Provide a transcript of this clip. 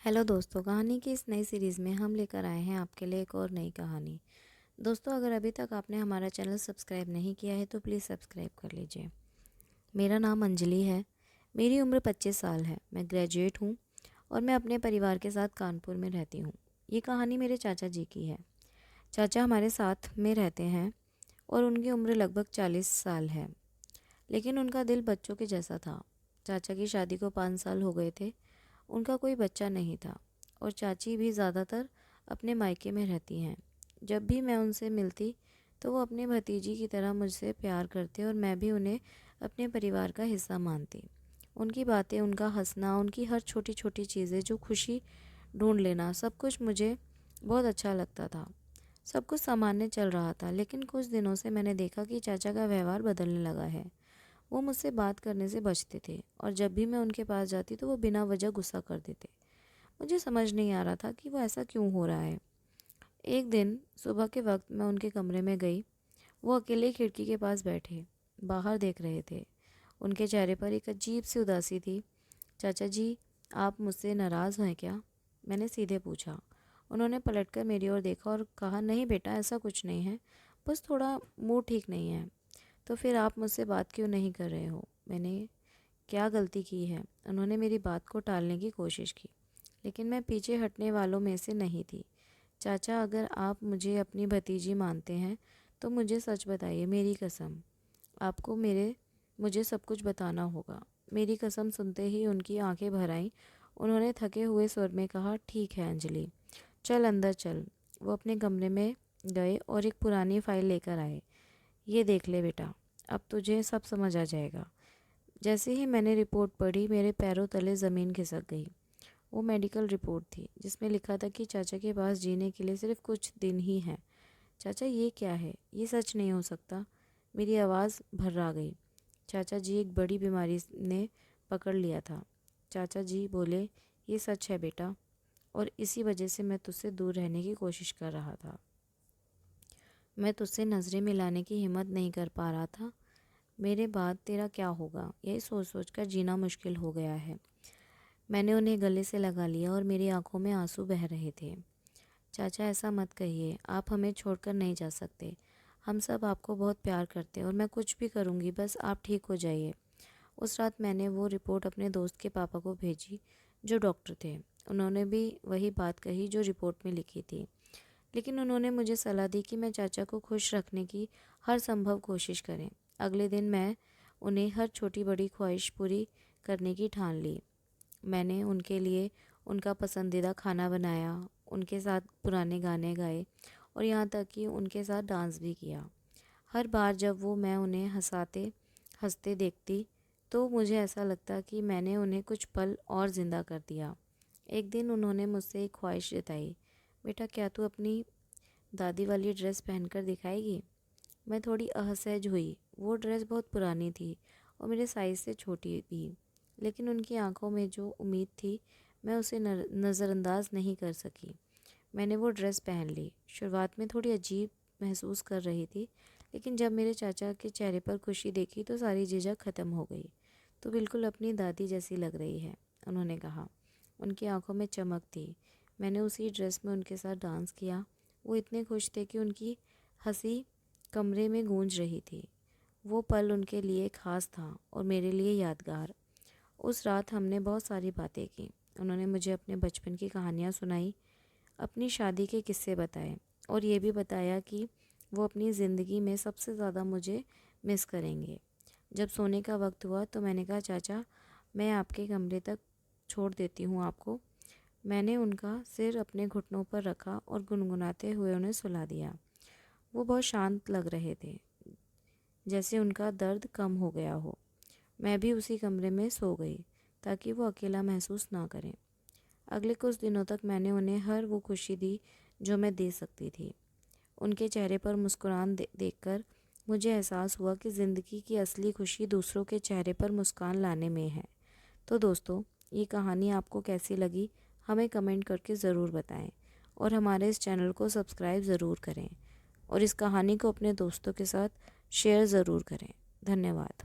Hello दोस्तों, कहानी की इस नई सीरीज़ में हम लेकर आए हैं आपके लिए एक और नई कहानी। दोस्तों, अगर अभी तक आपने हमारा चैनल सब्सक्राइब नहीं किया है तो प्लीज़ सब्सक्राइब कर लीजिए। मेरा नाम अंजलि है। मेरी उम्र 25 साल है। मैं ग्रेजुएट हूँ और मैं अपने परिवार के साथ कानपुर में रहती हूँ। ये कहानी मेरे चाचा जी की है। चाचा हमारे साथ में रहते हैं और उनकी उम्र लगभग 40 साल है, लेकिन उनका दिल बच्चों के जैसा था। चाचा की शादी को 5 साल हो गए थे। उनका कोई बच्चा नहीं था और चाची भी ज़्यादातर अपने मायके में रहती हैं। जब भी मैं उनसे मिलती तो वो अपने भतीजी की तरह मुझसे प्यार करते और मैं भी उन्हें अपने परिवार का हिस्सा मानती। उनकी बातें, उनका हंसना, उनकी हर छोटी छोटी चीज़ें जो खुशी ढूंढ लेना, सब कुछ मुझे बहुत अच्छा लगता था। सब कुछ सामान्य चल रहा था, लेकिन कुछ दिनों से मैंने देखा कि चाचा का व्यवहार बदलने लगा है। वो मुझसे बात करने से बचते थे और जब भी मैं उनके पास जाती तो वो बिना वजह गुस्सा कर देते। मुझे समझ नहीं आ रहा था कि वो ऐसा क्यों हो रहा है। एक दिन सुबह के वक्त मैं उनके कमरे में गई। वो अकेले खिड़की के पास बैठे बाहर देख रहे थे। उनके चेहरे पर एक अजीब सी उदासी थी। चाचा जी, आप मुझसे नाराज़ हैं क्या? मैंने सीधे पूछा। उन्होंने पलटकर मेरी ओर देखा और कहा, नहीं बेटा, ऐसा कुछ नहीं है, बस थोड़ा मूड ठीक नहीं है। तो फिर आप मुझसे बात क्यों नहीं कर रहे हो? मैंने क्या गलती की है? उन्होंने मेरी बात को टालने की कोशिश की, लेकिन मैं पीछे हटने वालों में से नहीं थी। चाचा, अगर आप मुझे अपनी भतीजी मानते हैं तो मुझे सच बताइए, मेरी कसम। आपको मुझे सब कुछ बताना होगा। मेरी कसम सुनते ही उनकी आंखें भर आईं। उन्होंने थके हुए स्वर में कहा, ठीक है अंजलि, चल अंदर चल। वो अपने कमरे में गए और एक पुरानी फाइल लेकर आए। ये देख ले बेटा, अब तुझे सब समझ आ जाएगा। जैसे ही मैंने रिपोर्ट पढ़ी, मेरे पैरों तले ज़मीन खिसक गई। वो मेडिकल रिपोर्ट थी जिसमें लिखा था कि चाचा के पास जीने के लिए सिर्फ कुछ दिन ही हैं। चाचा, ये क्या है? ये सच नहीं हो सकता। मेरी आवाज़ भर्रा गई। चाचा जी, एक बड़ी बीमारी ने पकड़ लिया था। चाचा जी बोले, ये सच है बेटा, और इसी वजह से मैं तुझसे दूर रहने की कोशिश कर रहा था। मैं तुझसे नज़रें मिलाने की हिम्मत नहीं कर पा रहा था। मेरे बाद तेरा क्या होगा, यही सोच सोच कर जीना मुश्किल हो गया है। मैंने उन्हें गले से लगा लिया और मेरी आंखों में आंसू बह रहे थे। चाचा, ऐसा मत कहिए, आप हमें छोड़कर नहीं जा सकते। हम सब आपको बहुत प्यार करते हैं और मैं कुछ भी करूँगी, बस आप ठीक हो जाइए। उस रात मैंने वो रिपोर्ट अपने दोस्त के पापा को भेजी, जो डॉक्टर थे। उन्होंने भी वही बात कही जो रिपोर्ट में लिखी थी, लेकिन उन्होंने मुझे सलाह दी कि मैं चाचा को खुश रखने की हर संभव कोशिश करें। अगले दिन मैं उन्हें हर छोटी बड़ी ख्वाहिश पूरी करने की ठान ली। मैंने उनके लिए उनका पसंदीदा खाना बनाया, उनके साथ पुराने गाने गाए और यहाँ तक कि उनके साथ डांस भी किया। हर बार जब मैं उन्हें हंसते देखती तो मुझे ऐसा लगता कि मैंने उन्हें कुछ पल और ज़िंदा कर दिया। एक दिन उन्होंने मुझसे एक ख्वाहिश जताई, बेटा, क्या तू अपनी दादी वाली ड्रेस पहनकर दिखाएगी? मैं थोड़ी असहज हुई। वो ड्रेस बहुत पुरानी थी और मेरे साइज़ से छोटी भी, लेकिन उनकी आंखों में जो उम्मीद थी, मैं उसे नज़रअंदाज नहीं कर सकी। मैंने वो ड्रेस पहन ली। शुरुआत में थोड़ी अजीब महसूस कर रही थी, लेकिन जब मेरे चाचा के चेहरे पर खुशी देखी तो सारी झिझक ख़त्म हो गई। तो बिल्कुल अपनी दादी जैसी लग रही है, उन्होंने कहा। उनकी आंखों में चमक थी। मैंने उसी ड्रेस में उनके साथ डांस किया। वो इतने खुश थे कि उनकी हंसी कमरे में गूंज रही थी। वो पल उनके लिए खास था और मेरे लिए यादगार। उस रात हमने बहुत सारी बातें की। उन्होंने मुझे अपने बचपन की कहानियाँ सुनाई, अपनी शादी के किस्से बताए और ये भी बताया कि वो अपनी ज़िंदगी में सबसे ज़्यादा मुझे मिस करेंगे। जब सोने का वक्त हुआ तो मैंने कहा, चाचा, मैं आपके कमरे तक छोड़ देती हूँ आपको। मैंने उनका सिर अपने घुटनों पर रखा और गुनगुनाते हुए उन्हें सुला दिया। वो बहुत शांत लग रहे थे, जैसे उनका दर्द कम हो गया हो। मैं भी उसी कमरे में सो गई ताकि वो अकेला महसूस ना करें। अगले कुछ दिनों तक मैंने उन्हें हर वो खुशी दी जो मैं दे सकती थी। उनके चेहरे पर मुस्कुराहट देखकर मुझे एहसास हुआ कि ज़िंदगी की असली खुशी दूसरों के चेहरे पर मुस्कान लाने में है। तो दोस्तों, ये कहानी आपको कैसी लगी, हमें कमेंट करके ज़रूर बताएं और हमारे इस चैनल को सब्सक्राइब ज़रूर करें और इस कहानी को अपने दोस्तों के साथ शेयर ज़रूर करें। धन्यवाद।